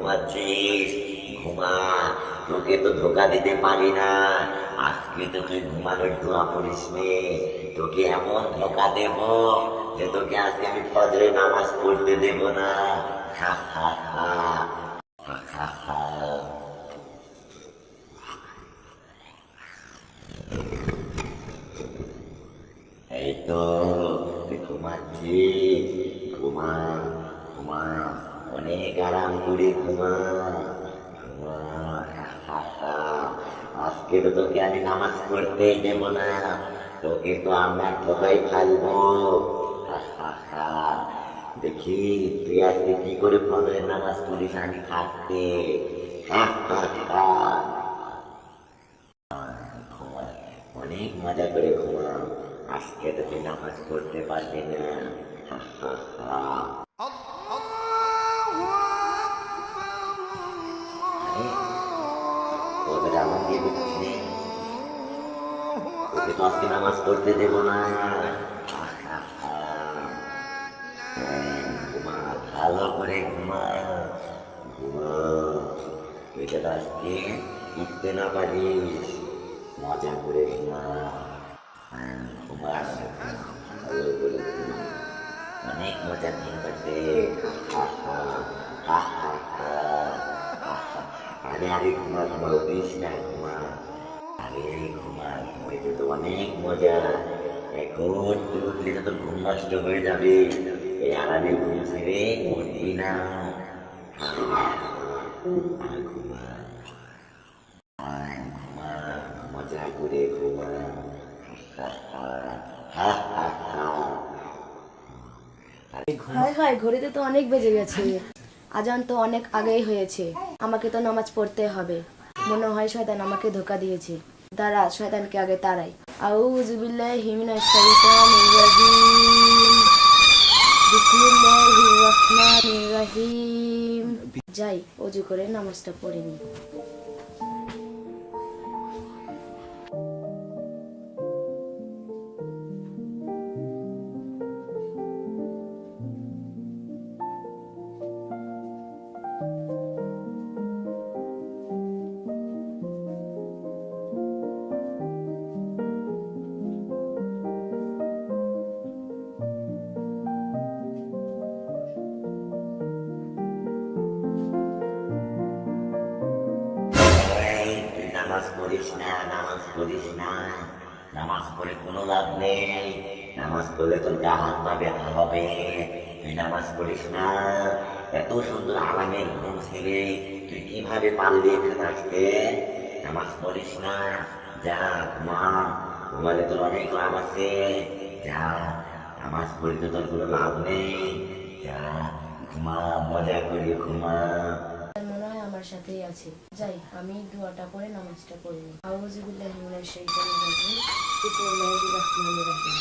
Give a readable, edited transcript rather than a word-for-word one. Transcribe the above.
ঘুমাচ্ছিস? ঘুমা, তোকে তো ধোকা দিতে পারি না। আজকে তোকে ঘুমানোর দোয়া করিস নে। তোকে এমন ধোকা দেব যে তোকে আজকে আমি ফজরে নামাজ পড়তে দেব না। খা খা খা খা খা। এই তো তুই ঘুমাচ্ছিস। ঘুমা ঘুমা, অনেক আরাম করে ঘুমা। ঘুমা, হা, হা। আজকে তো তোকে আমি নামাজ পড়তেই দেব না। তোকে তো আমরা ঠকাই ফেলবো। হা, হা, হা। দেখি তুই আজকে কি করে ফজরের নামাজ পড়িস আমি থাকতে। হা, হা, হা। ঘুমা, অনেক মজা করে ঘুমা। আজকে তো তুই নামাজ পড়তে পারবি না। হা, হা, হা। আরে, তোদের আমার দিয়ে দিচ্ছিস নে। তোকে তো আজকে নামাজ পড়তে দেবো না। হা, হা, হা। ঘুমা, ভালো করে ঘুমা। ঘুমা, তুই যেন আজকে উঠতে না পারিস। মজা করে ঘুমা। ঘুমা, ভালো করে ঘুমা। অনেক মজা দিন কাটবে। হা, হা, হা, হা, হা, হা, হা। আরে আরে ঘুমা ঘুমা, উঠিস না ঘুমা। আরে ঘুমা, ঘুমাইতে তো অনেক মজা। এখন তুই উঠলে তো তোর ঘুম নষ্ট হয়ে যাবে। এই আরামে ঘুম ছেড়ে উঠবি না। আর ঘুমা, আর ঘুমা, মজা করে ঘুমা। হা, হা, হা, হা, হা। হায় হায়, ঘড়িতে তো অনেক বেজে গেছে। আজান তো অনেক আগেই হয়েছে। আমাকে তো নামাজ পড়তে হবে। মনে হয় শয়তান আমাকে ধোকা দিয়েছে। দাঁড়া, শয়তানকে আগে তাড়াই। আউযু বিল্লাহি মিনাশ শাইতানির রাজিম। বিসমিল্লাহির রহমানির রহিম। যাই, ওযু করে নামাজটা পড়ে নিই। এই, তুই নামাজ পড়িস না, নামাজ পড়িস না। নামাজ পড়ে কোনো লাভ নেই। নামাজ পড়লে তোর গা হাত পা ব্যথা হবে। তুই নামাজ পড়িস না। এত সুন্দর আরামের ঘুম ছেড়ে তুই কিভাবে পারলি এখানে আসতে? নামাজ পড়িস না। যা, ঘুমা। ঘুমালে তোর অনেক লাভ আছে। যা, নামাজ পড়লে তো তোর কোনো লাভ নেই। যা, ঘুমা, মজা করে ঘুমা। মনে হয় আমার সাথেই আছে। যাই, আমি দোয়াটা পড়ে নামাজটা পড়ে নিই। আউযু বিল্লাহি মিনাশ শাইতানির রাজিম। বিসমিল্লাহির রহমানির রহিম।